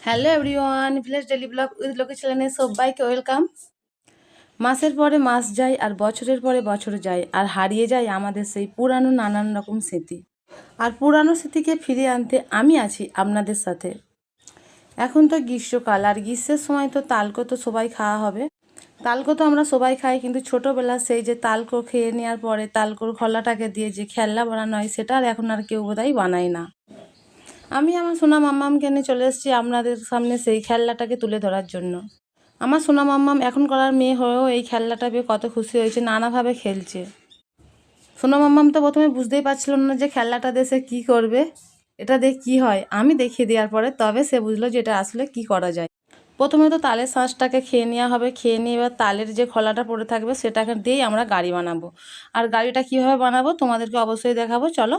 Hello everyone, village daily blog with লোকে চ্যানেলে সবাইকে ওয়েলকাম। মাসের পরে মাস যায় আর বছরের পরে বছর যায় আর হারিয়ে যায় আমাদের সেই পুরানো নানান রকম স্মৃতি। আর পুরানো স্মৃতিকে ফিরিয়ে আনতে আমি আছি আপনাদের সাথে। এখন তো গ্রীষ্মকাল, আর গ্রীষ্মের সময় তো তালকো তো সবাই খাওয়া হবে। তালকো তো আমরা সবাই খাই, কিন্তু ছোটোবেলা সেই যে তালকো খেয়ে নেওয়ার পরে তালকোর খোলাটাকে দিয়ে যে খেলনা বানানো হয় সেটা আর এখন আর কেউ বোধহয় বানায় না। আমি আমার সোনা মাম্মামকে নিয়ে চলে এসেছি আপনাদের সামনে সেই খেলনাটাকে তুলে ধরার জন্য। আমার সোনা মাম্মাম এখন করার মেয়ে হয়েও এই খেলনাটা পেয়ে কত খুশি হয়েছে, নানাভাবে খেলছে। সোনা মাম্মাম তো প্রথমে বুঝতেই পারছিল না যে খেলনাটা দিয়ে সে কী করবে, এটা দিয়ে কী হয়। আমি দেখিয়ে দেওয়ার পরে তবে সে বুঝলো যে এটা আসলে কি করা যায়। প্রথমে তো তালের শাঁসটাকে খেয়ে নেওয়া হবে, খেয়ে নিয়ে এবার তালের যে খোলাটা পড়ে থাকবে সেটাকে দিয়েই আমরা গাড়ি বানাবো। আর গাড়িটা কীভাবে বানাবো তোমাদেরকে অবশ্যই দেখাবো, চলো।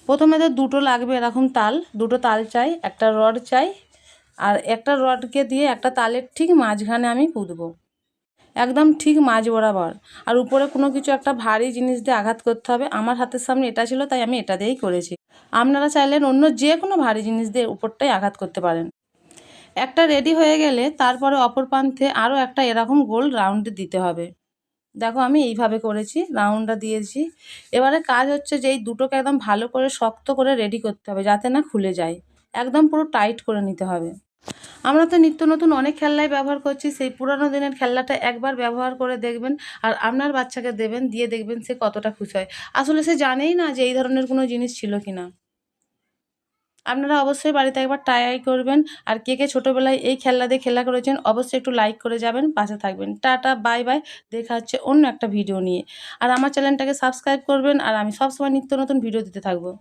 প্রথমে তো দুটো লাগবে এরকম তাল, দুটো তাল চাই, একটা রড চাই, আর একটা রডকে দিয়ে একটা তালের ঠিক মাঝখানে আমি পুঁতবো, একদম ঠিক মাঝ বরাবর। আর উপরে কোনো কিছু একটা ভারী জিনিস দিয়ে আঘাত করতে হবে। আমার হাতের সামনে এটা ছিল তাই আমি এটা দিয়েই করেছি। আপনারা চাইলেন অন্য যে কোনো ভারী জিনিস দিয়ে উপরটাই আঘাত করতে পারেন। একটা রেডি হয়ে গেলে তারপরে অপর প্রান্তে আরও একটা এরকম গোল রাউন্ড দিতে হবে। দেখো আমি এইভাবে করেছি, রাউন্ডটা দিয়েছি। এবারে কাজ হচ্ছে যে এই দুটোকে একদম ভালো করে শক্ত করে রেডি করতে হবে যাতে না খুলে যায়, একদম পুরো টাইট করে নিতে হবে। আমরা তো নিত্য নতুন অনেক খেলনাই ব্যবহার করছি, সেই পুরানো দিনের খেলনাটা একবার ব্যবহার করে দেখবেন আর আপনার বাচ্চাকে দেবেন, দিয়ে দেখবেন সে কতটা খুশি হয়। আসলে সে জানেই না যে এই ধরনের কোনো জিনিস ছিল কি না। আপনারা অবশ্যই বাড়িতে একবার ট্রাই করবেন। আর কে কে ছোটোবেলায় এই খেলনা দিয়ে খেলা করেছেন অবশ্যই একটু লাইক করে যাবেন, পাশে থাকবেন। Tata, bye bye. দেখা হচ্ছে অন্য একটা ভিডিও নিয়ে। আর আমার চ্যানেলটাকে সাবস্ক্রাইব করবেন, আর আমি সবসময় নিত্য নতুন ভিডিও দিতে থাকবো।